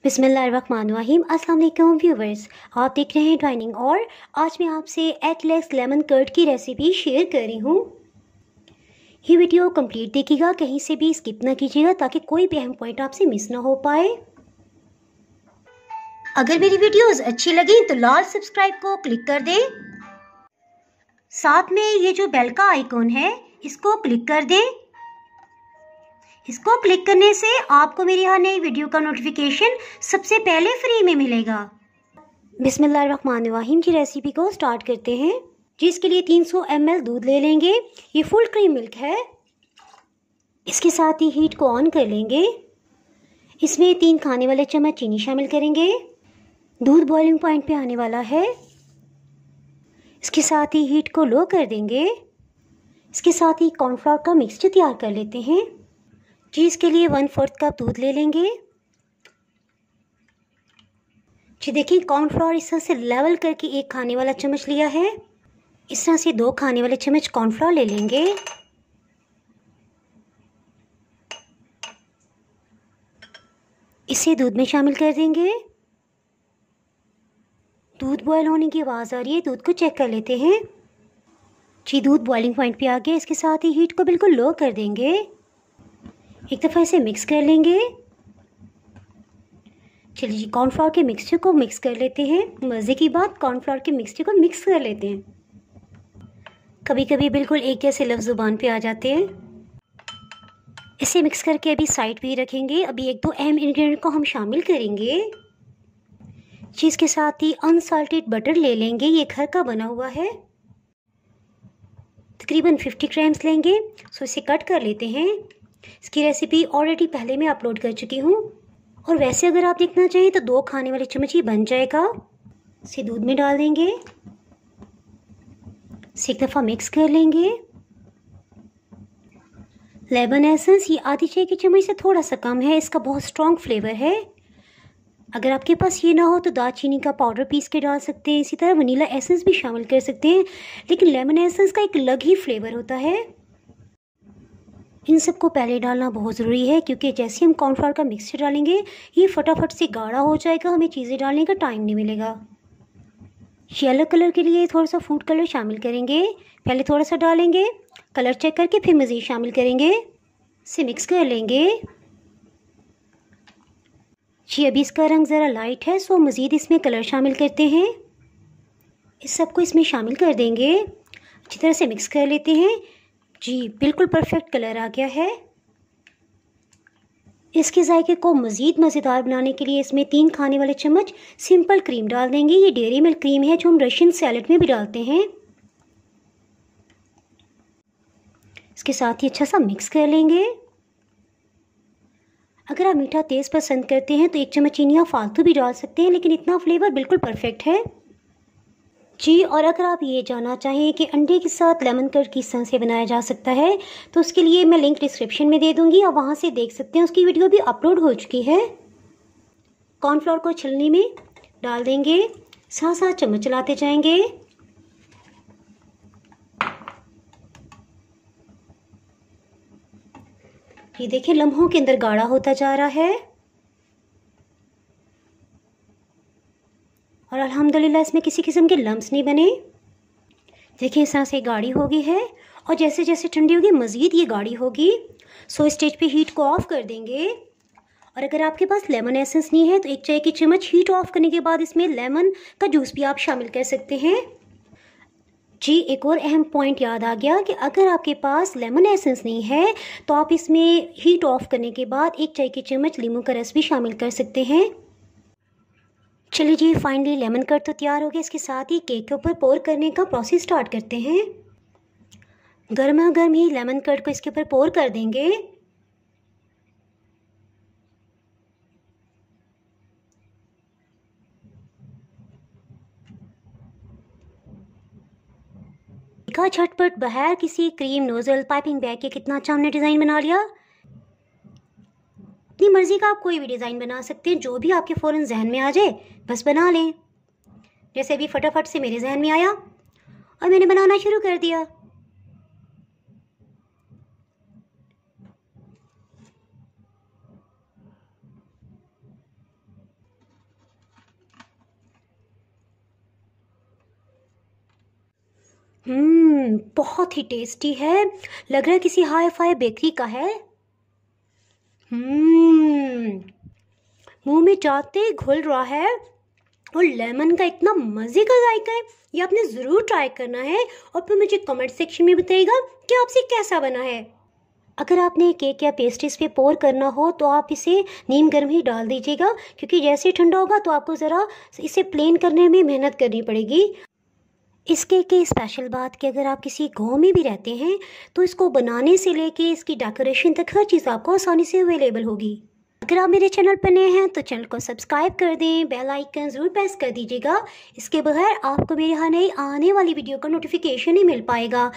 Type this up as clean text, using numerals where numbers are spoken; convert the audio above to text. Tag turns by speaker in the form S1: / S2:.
S1: बिस्मिल्लाहिर्रहमानिर्रहीम। अस्सलाम वालेकुम व्यूवर्स, आप देख रहे हैं डाइनिंग और आज मैं आपसे एगलेस लेमन कर्ड की रेसिपी शेयर कर रही हूँ। ये वीडियो कंप्लीट देखिएगा, कहीं से भी स्किप ना कीजिएगा ताकि कोई भी अहम पॉइंट आपसे मिस ना हो पाए। अगर मेरी वीडियोस अच्छी लगी तो लाल सब्सक्राइब को क्लिक कर दें। साथ में ये जो बेल का आइकॉन है इसको क्लिक कर दें। इसको क्लिक करने से आपको मेरी हर नई वीडियो का नोटिफिकेशन सबसे पहले फ्री में मिलेगा। बिस्मिल्लाहिर्रहमानिर्रहीम की रेसिपी को स्टार्ट करते हैं। जिसके लिए 300 ml दूध ले लेंगे। ये फुल क्रीम मिल्क है। इसके साथ ही हीट को ऑन कर लेंगे। इसमें 3 खाने वाले चम्मच चीनी शामिल करेंगे। दूध बॉइलिंग पॉइंट पे आने वाला है। इसके साथ ही हीट को लो कर देंगे। इसके साथ ही कॉर्नफ्लोर का मिक्सचर तैयार कर लेते हैं। चीज़ के लिए 1/4 कप दूध ले लेंगे। जी देखिए, कॉर्नफ्लोर इस तरह से लेवल करके 1 खाने वाला चम्मच लिया है। इस तरह से 2 खाने वाले चम्मच कॉर्नफ्लोर ले लेंगे। इसे दूध में शामिल कर देंगे। दूध बॉयल होने की आवाज़ आ रही है, दूध को चेक कर लेते हैं। जी दूध बॉइलिंग पॉइंट पे आ गया। इसके साथ ही हीट को बिल्कुल लो कर देंगे। एक दफ़ा इसे मिक्स कर लेंगे। चलिए जी, कॉर्नफ्लोर के मिक्सचर को मिक्स कर लेते हैं। मज़े की बात, कॉर्नफ्लोर के मिक्सचर को मिक्स कर लेते हैं। कभी कभी बिल्कुल एक जैसे लफ्ज़ ज़ुबान पे आ जाते हैं। इसे मिक्स करके अभी साइड पे ही रखेंगे। अभी 1-2 अहम इंग्रेडिएंट को हम शामिल करेंगे। चीज़ के साथ ही अनसाल्टेड बटर ले लेंगे। ये घर का बना हुआ है। तकरीबन 50 ग्राम्स लेंगे। सो इसे कट कर लेते हैं। इसकी रेसिपी ऑलरेडी पहले मैं अपलोड कर चुकी हूँ और वैसे अगर आप देखना चाहें तो 2 खाने वाले चम्मच ही बन जाएगा। इसे दूध में डाल देंगे। इसे एक दफ़ा मिक्स कर लेंगे। लेमन एसेंस ये आधी चाय की चम्मच से थोड़ा सा कम है। इसका बहुत स्ट्रॉन्ग फ्लेवर है। अगर आपके पास ये ना हो तो दालचीनी का पाउडर पीस के डाल सकते हैं। इसी तरह वनीला एसेंस भी शामिल कर सकते हैं, लेकिन लेमन एसेंस का एक अलग ही फ्लेवर होता है। इन सबको पहले डालना बहुत ज़रूरी है क्योंकि जैसे हम कॉर्नफ्लोर का मिक्सचर डालेंगे ये फटाफट से गाढ़ा हो जाएगा, हमें चीज़ें डालने का टाइम नहीं मिलेगा। येलो कलर के लिए थोड़ा सा फूड कलर शामिल करेंगे। पहले थोड़ा सा डालेंगे, कलर चेक करके फिर मज़ीद शामिल करेंगे। इसे मिक्स कर लेंगे। जी अभी इसका रंग ज़रा लाइट है, सो मज़ीद इसमें कलर शामिल करते हैं। इस सबको इसमें शामिल कर देंगे। अच्छी तरह से मिक्स कर लेते हैं। जी बिल्कुल परफेक्ट कलर आ गया है। इसके जायके को मज़ीद मज़ेदार बनाने के लिए इसमें 3 खाने वाले चम्मच सिंपल क्रीम डाल देंगे। ये डेयरी मिल्क क्रीम है जो हम रशियन सैलेड में भी डालते हैं। इसके साथ ही अच्छा सा मिक्स कर लेंगे। अगर आप मीठा तेज़ पसंद करते हैं तो 1 चम्मच चीनी आप फालतू भी डाल सकते हैं, लेकिन इतना फ्लेवर बिल्कुल परफेक्ट है। जी और अगर आप ये जानना चाहें कि अंडे के साथ लेमन कर्ड किस तरह से बनाया जा सकता है तो उसके लिए मैं लिंक डिस्क्रिप्शन में दे दूंगी, आप वहाँ से देख सकते हैं। उसकी वीडियो भी अपलोड हो चुकी है। कॉर्नफ्लोर को छलनी में डाल देंगे। साथ साथ चम्मच चलाते जाएंगे। ये देखिए लम्हों के अंदर गाढ़ा होता जा रहा है और अल्हम्दुलिल्लाह इसमें किसी किस्म के लम्स नहीं बने। देखिए इस तरह से गाढ़ी हो गई है और जैसे जैसे ठंडी होगी मज़ीद ये गाढ़ी होगी। सो स्टेज पे हीट को ऑफ कर देंगे। और अगर आपके पास लेमन एसेंस नहीं है तो 1 चाय की चम्मच हीट ऑफ करने के बाद इसमें लेमन का जूस भी आप शामिल कर सकते हैं। जी एक और अहम पॉइंट याद आ गया कि अगर आपके पास लेमन एसेंस नहीं है तो आप इसमें हीट ऑफ करने के बाद 1 चाय की चम्मच नींबू का रस भी शामिल कर सकते हैं। चलिए जी, फाइनली लेमन कर्ड तो तैयार हो गया। इसके साथ ही केक के ऊपर पोर करने का प्रोसेस स्टार्ट करते हैं। गर्मा गर्म ही लेमन कर्ड को इसके ऊपर पोर कर देंगे। देखा झटपट बगैर किसी क्रीम नोजल पाइपिंग बैग के कितना अच्छा हमने डिज़ाइन बना लिया। अपनी मर्ज़ी का आप कोई भी डिज़ाइन बना सकते हैं, जो भी आपके फ़ौरन जहन में आ जाए बस बना लें। जैसे अभी फटाफट से मेरे जहन में आया और मैंने बनाना शुरू कर दिया। बहुत ही टेस्टी है। लग रहा है किसी हाई फाई बेकरी का है। मुंह में जाते ही घुल रहा है और लेमन का इतना मज़े का जायका है। ये आपने ज़रूर ट्राई करना है और फिर मुझे कमेंट सेक्शन में बताइएगा कि आपसे कैसा बना है। अगर आपने केक या पेस्ट्रीज पे पोर करना हो तो आप इसे नीम गर्म ही डाल दीजिएगा, क्योंकि जैसे ही ठंडा होगा तो आपको ज़रा इसे प्लेन करने में मेहनत करनी पड़ेगी। इस केक की स्पेशल बात कि अगर आप किसी गांव में भी रहते हैं तो इसको बनाने से लेके इसकी डेकोरेशन तक हर चीज़ आपको आसानी से अवेलेबल होगी। अगर आप मेरे चैनल पर नए हैं तो चैनल को सब्सक्राइब कर दें, बेल आइकन ज़रूर प्रेस कर दीजिएगा। इसके बगैर आपको मेरे यहाँ नई आने वाली वीडियो का नोटिफिकेशन नहीं मिल पाएगा।